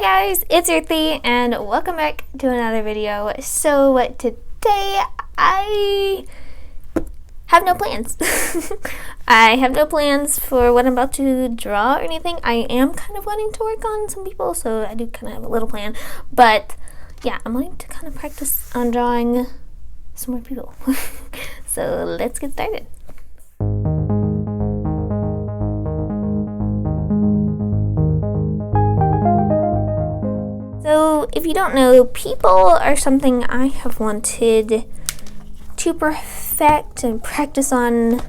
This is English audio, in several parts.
Hey guys, it's Ruthie and welcome back to another video. So today I have no plans. I have no plans for what I'm about to draw or anything. I am kind of wanting to work on some people, so I do kind of have a little plan. But yeah, I'm wanting to kind of practice on drawing some more people. So let's get started. So if you don't know, people are something I have wanted to perfect and practice on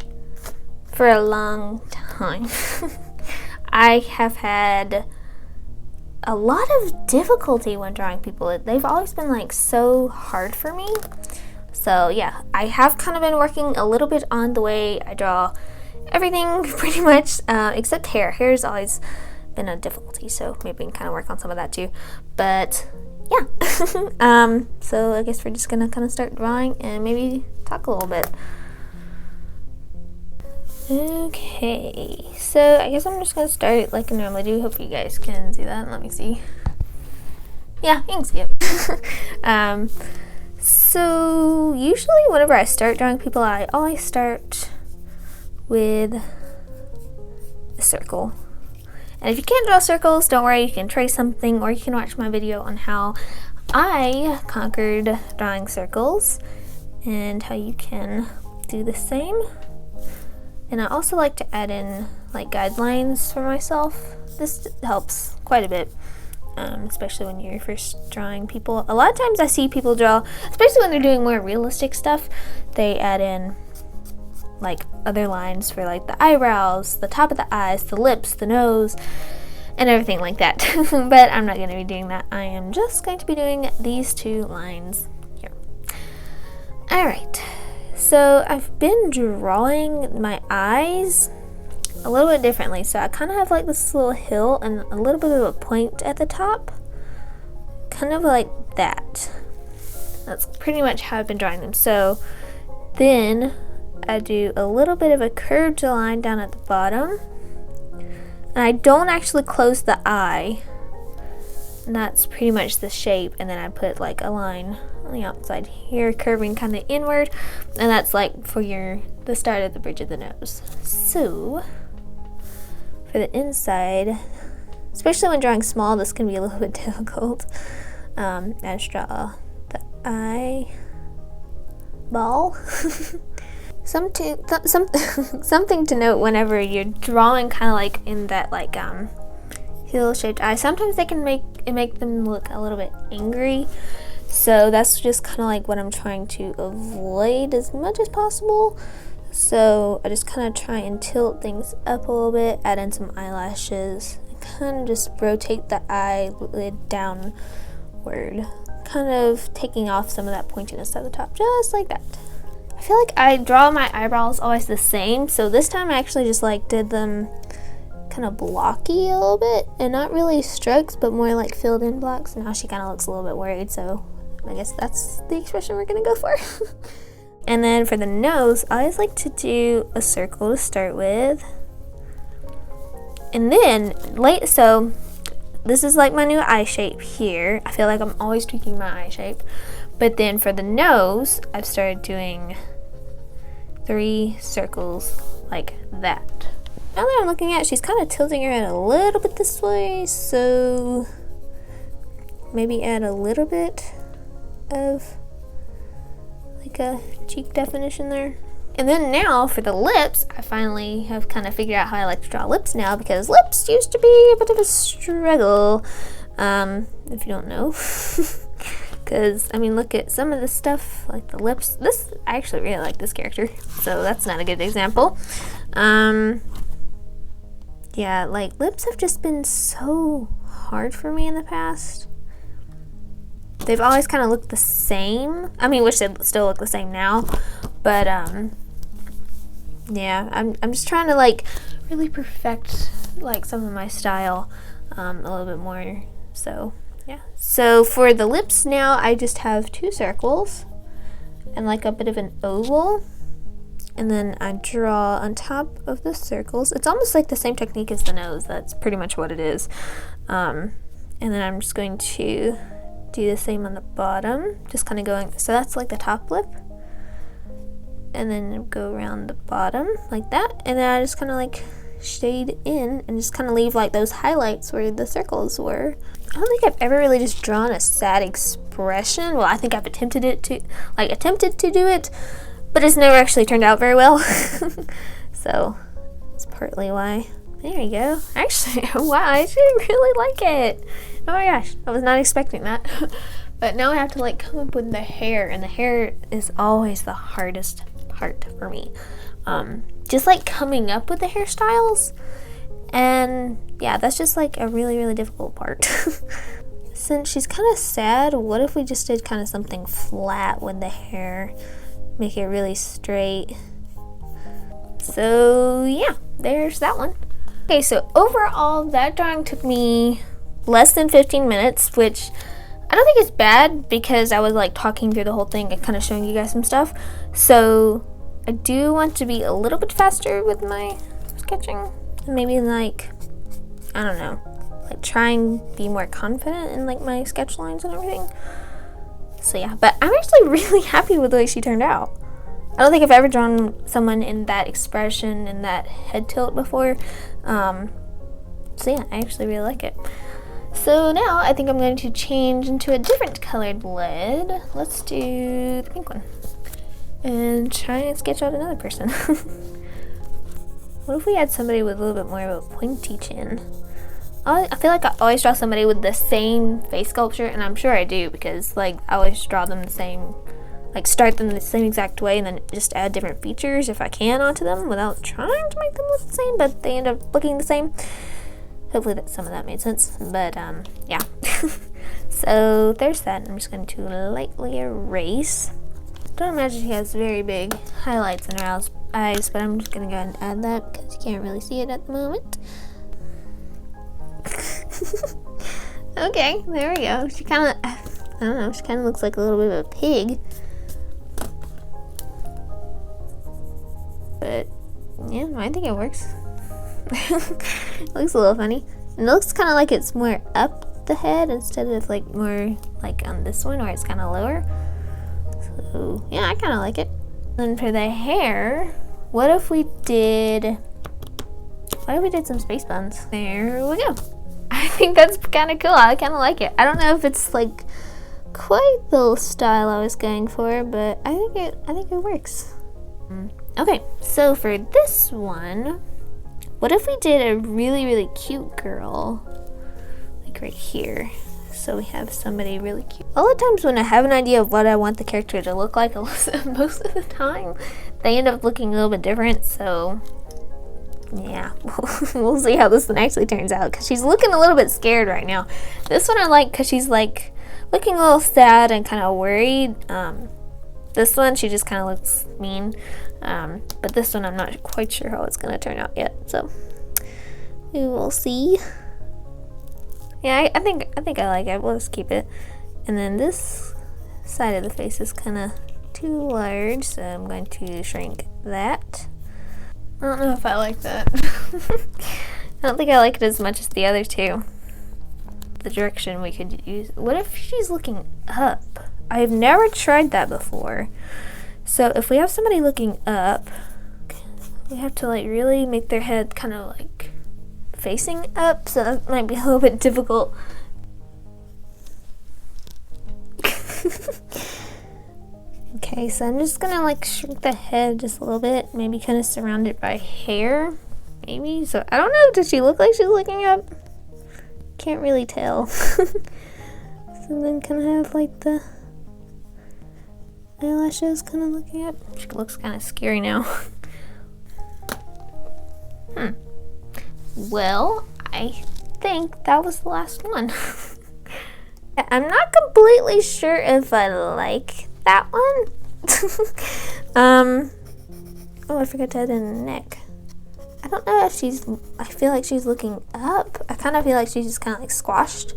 for a long time. I have had a lot of difficulty when drawing people. They've always been like so hard for me. So yeah, I have kind of been working a little bit on the way I draw everything pretty much, except hair. Hair's always been a difficulty, so maybe we can kind of work on some of that too. But yeah, so I guess we're just gonna kind of start drawing and maybe talk a little bit. Okay, so I guess I'm just gonna start like I normally do. Hope you guys can see that. Let me see. Yeah, you can see it. So usually whenever I start drawing people, I always start with a circle. And if you can't draw circles, don't worry, you can trace something, or you can watch my video on how I conquered drawing circles and how you can do the same. And I also like to add in like guidelines for myself. This helps quite a bit, especially when you're first drawing people. A lot of times I see people draw, especially when they're doing more realistic stuff, they add in like other lines for like the eyebrows, the top of the eyes, the lips, the nose, and everything like that. But I'm not going to be doing that. I am just going to be doing these two lines here. Alright, so I've been drawing my eyes a little bit differently. So I kind of have like this little hill and a little bit of a point at the top. Kind of like that. That's pretty much how I've been drawing them. So then I do a little bit of a curved line down at the bottom, and I don't actually close the eye, and that's pretty much the shape. And then I put like a line on the outside here, curving kind of inward, and that's like for the start of the bridge of the nose. So for the inside, especially when drawing small, this can be a little bit difficult. I just draw the eyeball. Something to note whenever you're drawing kind of like in that like heel shaped eye, sometimes they can make them look a little bit angry. So that's just kind of like what I'm trying to avoid as much as possible. So I just kind of try and tilt things up a little bit, add in some eyelashes, and kind of just rotate the eyelid downward, kind of taking off some of that pointiness at the top, just like that. I feel like I draw my eyebrows always the same, so this time I actually just like did them kind of blocky a little bit, and not really strokes, but more like filled in blocks. Now she kind of looks a little bit worried, so I guess that's the expression we're gonna go for. And then for the nose, I always like to do a circle to start with, and then so this is like my new eye shape here. I feel like I'm always tweaking my eye shape. But then for the nose, I've started doing 3 circles like that. Now that I'm looking at it, she's kind of tilting her head a little bit this way, so maybe add a little bit of like a cheek definition there. And then now for the lips, I finally have kind of figured out how I like to draw lips now, because lips used to be a bit of a struggle, if you don't know. Because, I mean, look at some of the stuff, like the lips. I actually really like this character, so that's not a good example. Yeah, like, lips have just been so hard for me in the past. They've always kind of looked the same. I mean, wish they'd still look the same now, but, yeah, I'm just trying to, like, really perfect, like, some of my style, a little bit more, so yeah. So for the lips now, I just have 2 circles and like a bit of an oval, and then I draw on top of the circles. It's almost like the same technique as the nose. That's pretty much what it is. And then I'm just going to do the same on the bottom, just kind of going, so that's like the top lip. And then go around the bottom like that. And then I just kind of like shade in and just kind of leave like those highlights where the circles were. I don't think I've ever really just drawn a sad expression. Well, I think I've attempted to do it, but it's never actually turned out very well. So that's partly why. There you go. Actually, wow, I actually really like it. Oh my gosh, I was not expecting that. But now I have to like come up with the hair, and the hair is always the hardest part for me. Just like coming up with the hairstyles, and yeah, that's just like a really, really difficult part. Since she's kind of sad, what if we just did kind of something flat with the hair, make it really straight? So yeah, there's that one. Okay, so overall that drawing took me less than 15 minutes, which I don't think it's bad because I was like talking through the whole thing and kind of showing you guys some stuff. So I do want to be a little bit faster with my sketching, and maybe like, I don't know, like try and be more confident in like my sketch lines and everything. So yeah, but I'm actually really happy with the way she turned out. I don't think I've ever drawn someone in that expression and that head tilt before. So yeah, I actually really like it. So now I think I'm going to change into a different colored lid. Let's do the pink one. And try and sketch out another person. What if we had somebody with a little bit more of a pointy chin? I feel like I always draw somebody with the same face sculpture, and I'm sure I do because like I always draw them the same, like start them the same exact way and then just add different features if I can onto them without trying to make them look the same, but they end up looking the same. Hopefully that some of that made sense, but yeah. So there's that. I'm just going to lightly erase. Don't imagine she has very big highlights in her eyes, but I'm just going to go ahead and add that because you can't really see it at the moment. Okay, there we go. She kind of, I don't know, she kind of looks like a little bit of a pig. But yeah, I think it works. It looks a little funny. And it looks kind of like it's more up the head instead of like more like on this one where it's kind of lower. So yeah, I kind of like it. And for the hair, what if we did some space buns? There we go. I think that's kind of cool. I kind of like it. I don't know if it's like quite the style I was going for, but I think it works. Okay, so for this one, what if we did a really, really cute girl, like right here? So we have somebody really cute. All the times when I have an idea of what I want the character to look like, most of the time, they end up looking a little bit different, so yeah, we'll see how this one actually turns out, because she's looking a little bit scared right now. This one I like because she's like looking a little sad and kind of worried. This one, she just kind of looks mean. But this one, I'm not quite sure how it's going to turn out yet. So we will see. Yeah, I think I like it. We'll just keep it. And then this side of the face is kind of too large, so I'm going to shrink that. I don't know if I like that. I don't think I like it as much as the other two. The direction we could use. What if she's looking up? I've never tried that before. So if we have somebody looking up, we have to like really make their head kind of like facing up, so that might be a little bit difficult. Okay, so I'm just gonna like shrink the head just a little bit, maybe kind of surround it by hair, maybe. So I don't know, does she look like she's looking up? Can't really tell. So then kind of have like the eyelashes kind of looking up. She looks kind of scary now. Well, I think that was the last one. I'm not completely sure if I like that one. Oh, I forgot to add in the neck. I don't know if I feel like she's looking up. I kind of feel like she's just kind of like squashed.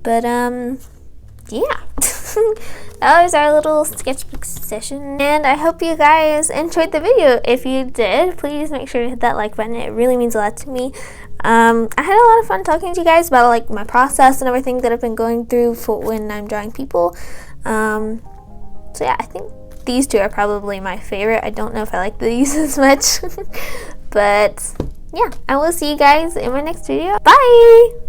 But, yeah. That was our little sketchbook session, and I hope you guys enjoyed the video. If you did, please make sure to hit that like button. It really means a lot to me. I had a lot of fun talking to you guys about like my process and everything that I've been going through for when I'm drawing people. So yeah, I think these two are probably my favorite. I don't know if I like these as much. But yeah, I will see you guys in my next video. Bye!